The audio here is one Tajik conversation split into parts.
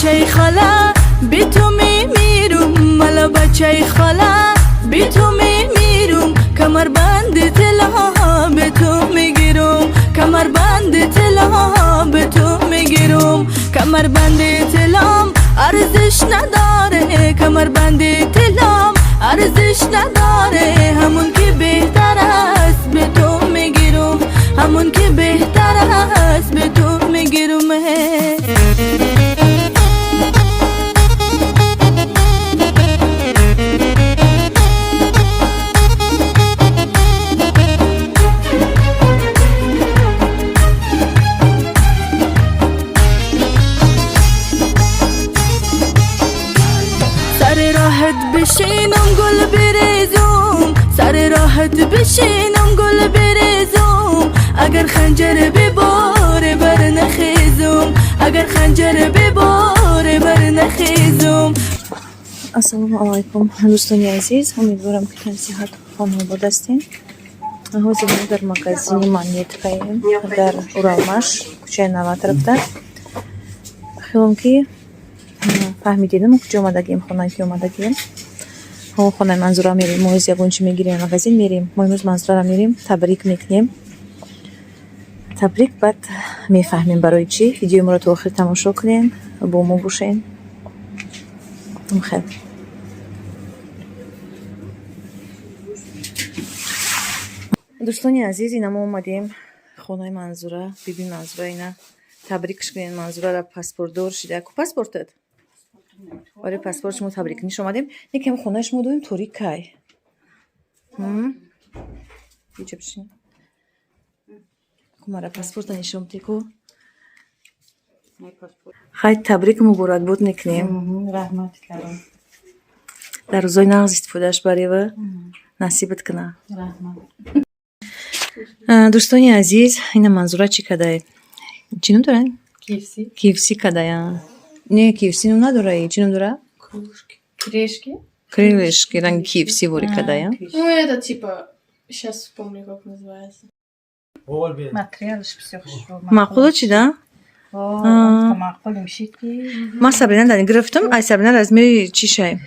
بچه خاله بی تو میمیرم مالا بچه خاله بی تو میمیرم کمر بند طلا به تو میگیرم کمر بند طلا به تو میگیرم کمر بند طلام ارزش نداره کمر بند طلام ارزش نداره همون که بهتر است به تو میگیرم همون که بهتر است به تو میگیرم سر راحت بشینم گل بریزم سر راحت بشینم گل بریزم اگر خنجر بباره بر نخیزم اگر خنجر بباره بر نخیزم. السلام علیکم دوستان عزیز، امیدوارم که صحت خانواده هستین. حاضر در مغازه مانیتکایم در اورالماش کوچه 90 رفته. خیلی که فهمیدیم کجا اومدگیم، خونه که اومدگیم همون خونه منظورا میریم. ما از یگونچی میگیریم مغازین میریم. ما امروز منظورا میریم تبریک میکنیم. تبریک بعد میفهمیم برای چی. ویدیو ما رو تا آخر تماشا کنین، با ما باشین. خیلی دوستانی عزیز، اینا ما اومدیم خونه منظوره، بیبی منظوره اینا تبریکش کنین. منظوره را پاسپورت دور شده. کو پاسپورتت؟ آره پاسپورتش ما تبریک نیش اومدیم. یکم خونهش ما دویم توری کای بیچه بشین کمارا پاسپورت نشون تیکو خیلی تبریک مبارک بود نکنیم. رحمت کردم در روزای نغز استفادهش بری و نصیبت کنه. دوستانی عزیز، این منظوره چی کده؟ چی نم دارن؟ کیفسی کده یا؟ نه کیفسی نم نداره. چی نم داره؟ Крешки. Крылышки, ранг киевси вори када я? Ну это типа, сейчас вспомню как называется. Материал все хорошо. معقوله چی ده؟ معقول میشه که ما سبرینه دانی گرفتم. ای سبرینه از میری چی شای؟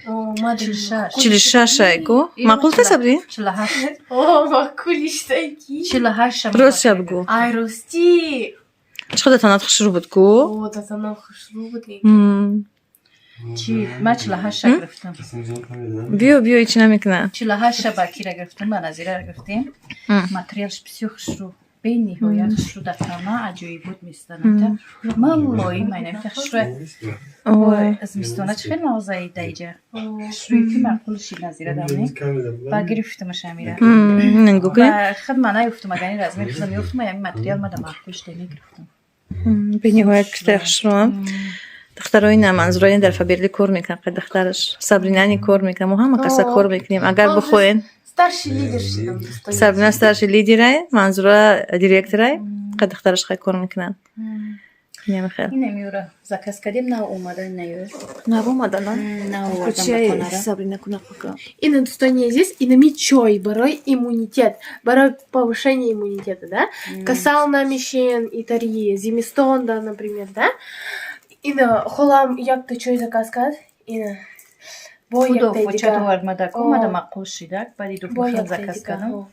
ما 46 46 گو؟ معقول تا سبرین؟ 48 معقولیش کی 48 راست شب گو. ای راستی چقدر تنات خشرو بود گو؟ دادم خوشرو بودی چی ما 48 گرفتم. بیو ایچی نمیکنه. 48 باکی را گرفتم، من از را گرفتیم. ماتریالش بسیار خوشرو به نهایت خوشرو دفترنا عجیب بود میستانه. مالایی من خوشرو از میستانه چه خیلی مغازه دیجا خوشروی که معقولشی نزیره دامنی با گرفتمش امیره. نگو که؟ و خد منای افتم اگه از میرفتم میفتم یعنی ماتریال ما معقولش دیگه گرفتم. به نهایت کشته خوشرو هم. دخترای نه منظورای در فبرلی کار میکنن. قد دخترش سابرینانی کار میکنه. ما هم کسا کار میکنیم. اگر بخواین старший лидер شدم. سابرینا старший لیدره، منظورا دیرکتره. قد دخترش خیلی کار میکنن. اینم خیر. این نمیوره. زکاس کردیم نه اومدن نیوره. نه اومدن نه اومدن. سابرینا کنه пока. И на достояние здесь, и на мечой, барой иммунитет, барой повышение иммунитета, да? Касал намещен и тарии, зимистон, да, например, да? И на холам, як ты чой заказ сказать? И на Фудо фочату армада комада мақул шидак, бади ду фухан заказ кадам.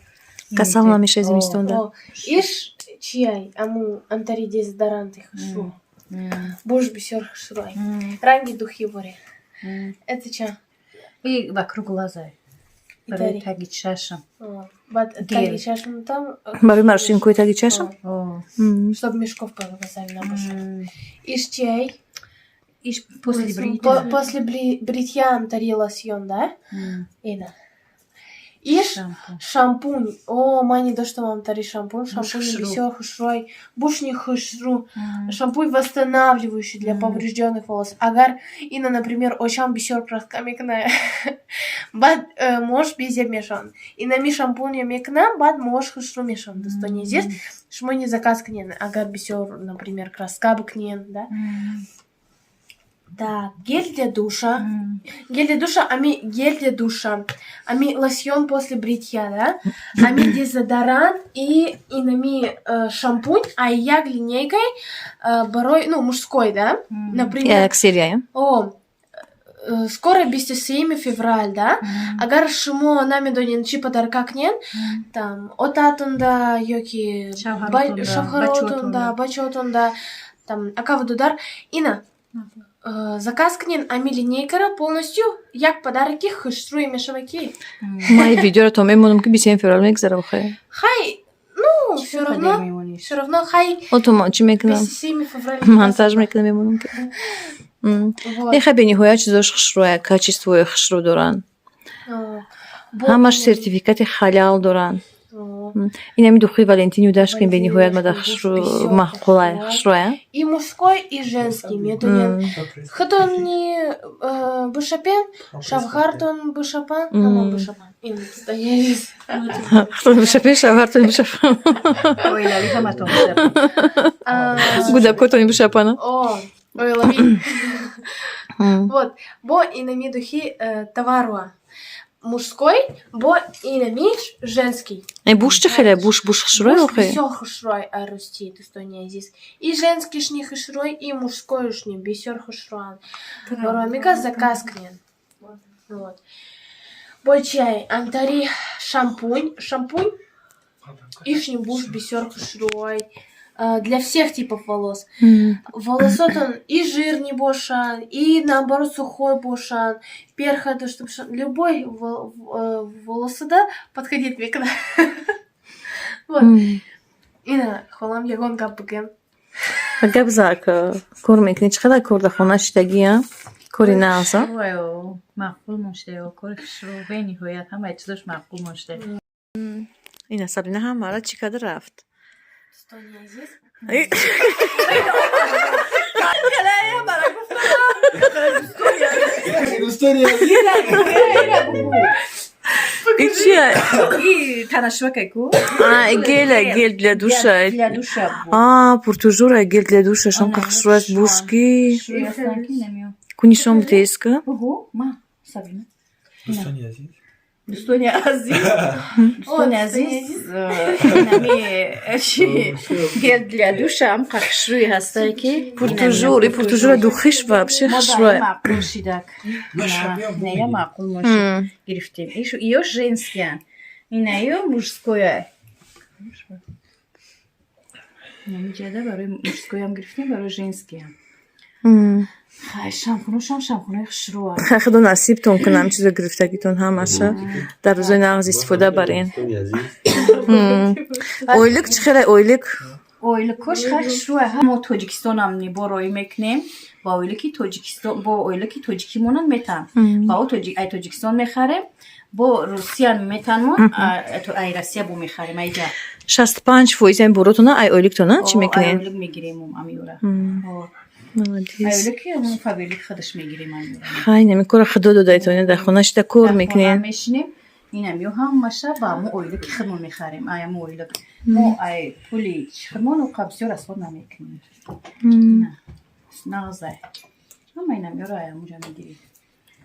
Касал намеше зимистон да. Иш чай, аму антари дезодоранты хшу. Боже бисер хшрой. Ранги духи бори. Это ча? И вокруг глаза. Барай таги чашам. Бад таги чашам там. برای маршинку таги чашам? Чтобы мешков под глазами набушил. Иш чай? Иш после бритья. После бритья антари лосьон, да? Ида. Иш шампунь. О, мани да что вам тари шампунь. Шампунь бисер хушрой. Бушни хушру. Шампунь восстанавливающий для поврежденных волос. Агар ина, например, очам бисер праска мекна. Бад можешь без мешан. И на ми шампунь мекна, бад можешь хушру мешан. Достояние здесь. Шмони заказ кнен. Агар бисер, например, краска бы кнен, да? Так, гель для душа. Гель для душа, гель для душа. Лосьон после бритья, да? Дезодорант и шампунь, а я линейкой барой, мужской, да? Например. Ксерия. Скоро 27 февраль, да? Агар шимо нами донин чи подарка кнен, там отатунда, йоки шавхаротунда, бачотунда, там акавадудар. Ина, заказ кнен линейкара полностью, як подарки хышру и мешаваки. Май видео то мемонум ки 27 февраль мегзара бахай. Хай, все равно, хай. Отома, чи мекна? 27 февраля. Монтаж мекна мемонум ки. Ეხა ბენიჰოია ჩიზოშ ხშროა კაჩისტუე ხშრო დორან ამаш сертификати халал доран инами духи валентиню дашкин бениҳоят мада хшру махқулай хшроя и мужской и женский методен хатони бушапен шавхартон бушапан ама бушапан ин стоялись хатон бушапен шавхартон бушапан ой лали хаматон гудакотон бушапана ой лови вот бо инами духи товаруа мужской, бо инами женский. Буш чехеля, буш хшрой охе. Все хшрой арусти, ты сто не здесь. И женский шни хшрой, и мужской шни бисер хшрой. Воромика заказ кнен. Вот. Бо чай, антари шампунь, ишни буш бисер хшрой. Для всех типов волос. Волосот он и жирный бошан, и наоборот сухой бошан. Перха, то чтобы любой волосода подходит мне когда. Вот. И на холам ягон капыкен. Габзак, кормик, не чхала корда хонаш тагия. Корина аза. Ой, мақбул моште, кори хшро бени ҳоят, ҳама чизош мақбул моште. Ина Сабина ҳамара чӣ када рафт? Что не здесь? И танашвакайку. Гель для душа. Для душа. Пуртужура гель для душа. Шам как шруас бушки. Кунишом теска. Ма, Сабина. Дустони Азиз. Дустони Азиз. Нами гель для душа ам как шруи ҳастай ки пуртужура духиш вообще хшруа. Маъқул шидак. Не я маъқул мошид гирифтем. Иё женские. Ина иё мужское. Намиҷада барои мужскоям гирифтем, барои женские. Хай шампунҳои хушрӯа. Хай худо насибтон кунам чизо гирифтагитон ҳамаша дар рӯзои нағз истифода барен. Ойлик чӣ хеле ойлик? Ойликош хай хушрӯа. Мо Тоҷикистонам нибороӣ мекунем. Ба ойлики Тоҷикистон, бо ойлики тоҷикимонам метан. Ба ай Тоҷикистон мехарем. Бо Русия метанмо, ай Россия бо мехарем айҷа. 65% ин боротона ай ойликтона чӣ мекунем? Ай ойлик мегирем амиёра. Молодец. Ойлики мо фабрик хадаш мегирем амиёра. Хай нами кора худо додаитоне дар хона шида кор мекунем. Мешинем. Инам ё ҳамаша ба мо ойлики хидмон мехарем. Ай мо ойлик. Мо ай пули хидмону қабзё расход намекунем. Нағзай. Ҳама инам ёра ай муҷа мегирем.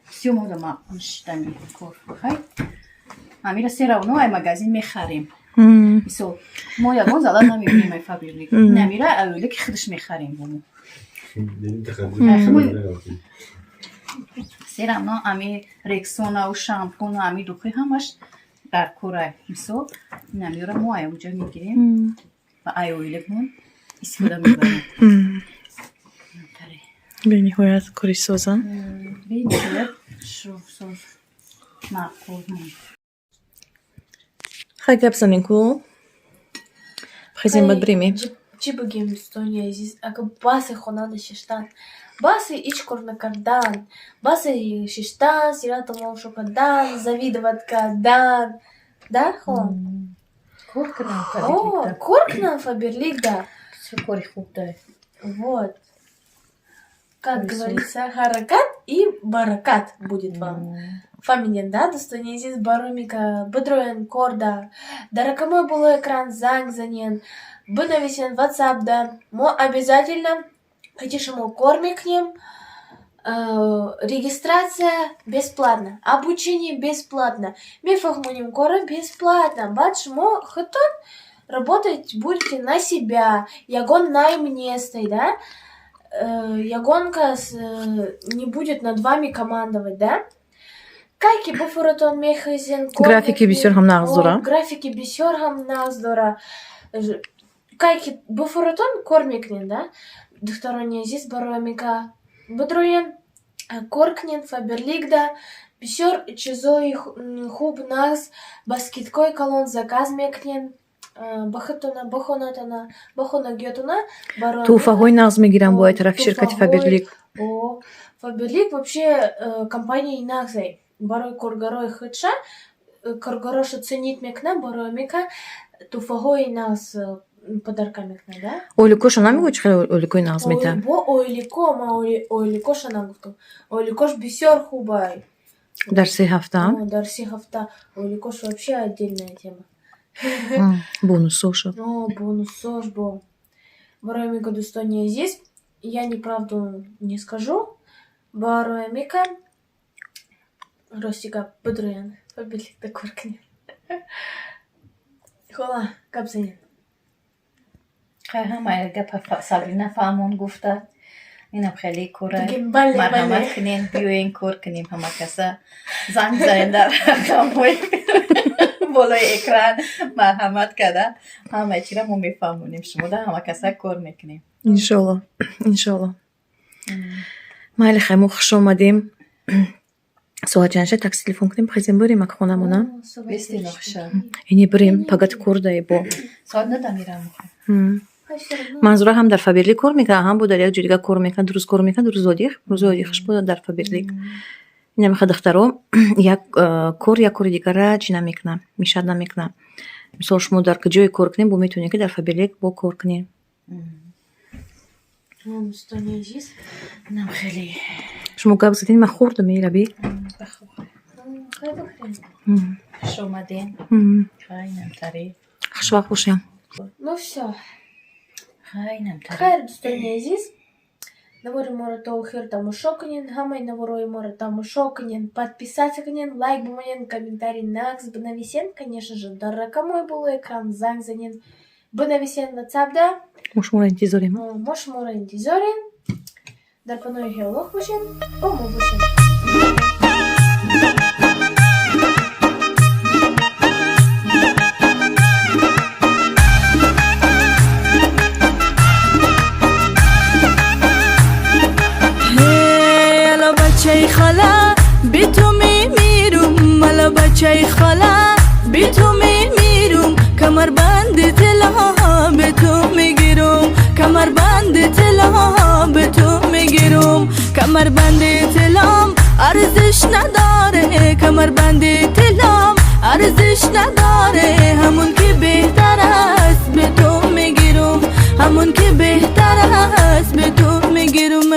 Всё мода маъқул шидани кор. Хай. Амира серавно ай магазин мехарем. Мисол мо ягон зала намебинем ай фабрик. Намира ай ойлики хидаш мехарем бо мо. Серавно ами рексона у шампуна ами духи ҳамаш дар кора. Мисол намира мо ай муҷа мегирем. Ба ай ойликмон истифода мебарем. бениҳоят кори соза. Бениҳоят соз маъқул. Хай гап занем ку. Хизем бад биреми. Чи бигем Стони Азиз, ага баси хонада шиштан. Баси ичкорна кардан. Баси шиштан, сирата молшо кардан, завидоват кардан. Да, хон? Коркнам О, коркнам фаберлик, да. кори хуб дай. Вот. Как говорится, харакат и баракат будет вам. Фамилия, да, Стони Азиз, барумика, бедроен корда. Даракамой был экран зангзанен. Бы навесен WhatsApp, да. Мо обязательно хотишь ему кормик к ним. Регистрация бесплатно, обучение бесплатно, мифахмуним кора бесплатно. Почему хотят работать будете на себя, ягон наймнестой, да? Ягонка не будет над вами командовать, да? Кайки буфуратон мехазин. Графики бисёрхам нағздора. Графики бисёрхам нағздора. Кайки буфуратон кормикнен, да? Духтарония здесь баромика. Бодруен коркнен фаберлигда. Бисёр чизой хуб нас баскеткой колон заказ мекнен. Бахатуна, бахонатана, бахона гетуна. Туфагой нағз мегирам бо айтараф ширкати Фаберлик. О, Фаберлик вообще компания нағзай. Барой коргарой хытша, коргароша ценит мекна, барой мека, туфагой нағз подарка мекна, да? Ойлико шанами гой чихай ойликой нағз мета? Бо ойлико, ма ойлико шанагуфтум. Ойликош бисёр хубай. Дарси ҳафта? Дарси ҳафта. Ойликош вообще отдельная тема. Бонусош. О, бонусош был. Барой мека дустония здесь. Я неправду не скажу. Барой мека. Ростика Бодруен. Фаберлик да коркнен. Хола, кабзанин. همه گپ سابرینا فهمون گفته اینم خیلی کوره بله مرحمت کنین بیوین کور کنیم همه کسا زنگ زنین در رقموی بالای اکران مرحمت کرده همه چی را ما میفهمونیم شما در همه کسا کور میکنیم انشالله انشالله مایلی خیلی خوش اومدیم ساعت چندشه تاکسی تلفن کنیم بخیزیم بریم اک خونمونه بیستی نخشه اینی بریم پگت کرده با ساعت ندمیرم منظورا هم در فابерлик کار میکنه هم بود در یک جای دیگه کار میکنه درست کار میکنه درست زودیخش بود در فابерлик اینا میخواد دخترو یک کار دیگه را چی نمیکنه میشد نمیکنه مثلا شما در کجای کار کنیم بو میتونی که در فابерлик با کار کنیم نم خیلی شما قبل زدین من خوردم میربی خوش اومدین خیلی نمتری خوش وقت باشیم Ну все. خیلی نمتری Хайр дустония здесь. Навори мора тоухир таму шоканин, хамай навори мора таму шоканин, подписаться канин, лайк буманин, комментарий накс, бнависен, конечно же, дорога мой был экран, зангзанин, бнависен ватсапда. Мош мора интизорим. Мош мора интизорим. Дарпаной хеолог бушин, ому бушин. بچه خاله بی تو میمیرم ملا بچه خاله بی تو میمیرم کمر بند طلا به تو میگیرم کمر بند طلا به تو میگیرم کمر بند طلام ارزش نداره کمر بند طلام ارزش نداره همون که بهتر است به تو میگیرم همون که بهتر است به تو میگیرم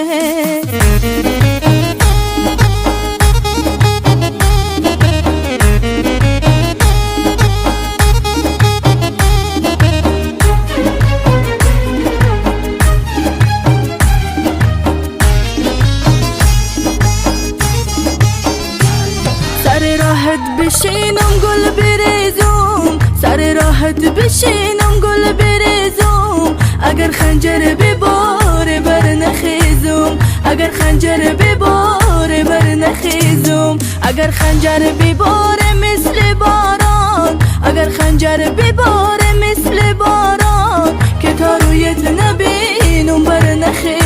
بشینم گل بریزم سر راحت بشینم گل بریزم اگر خنجر بباره بر نخیزم اگر خنجر بباره بر نخیزم اگر خنجر بباره مثل باران اگر خنجر بباره مثل باران که تا رویت نبینم بر نخیزم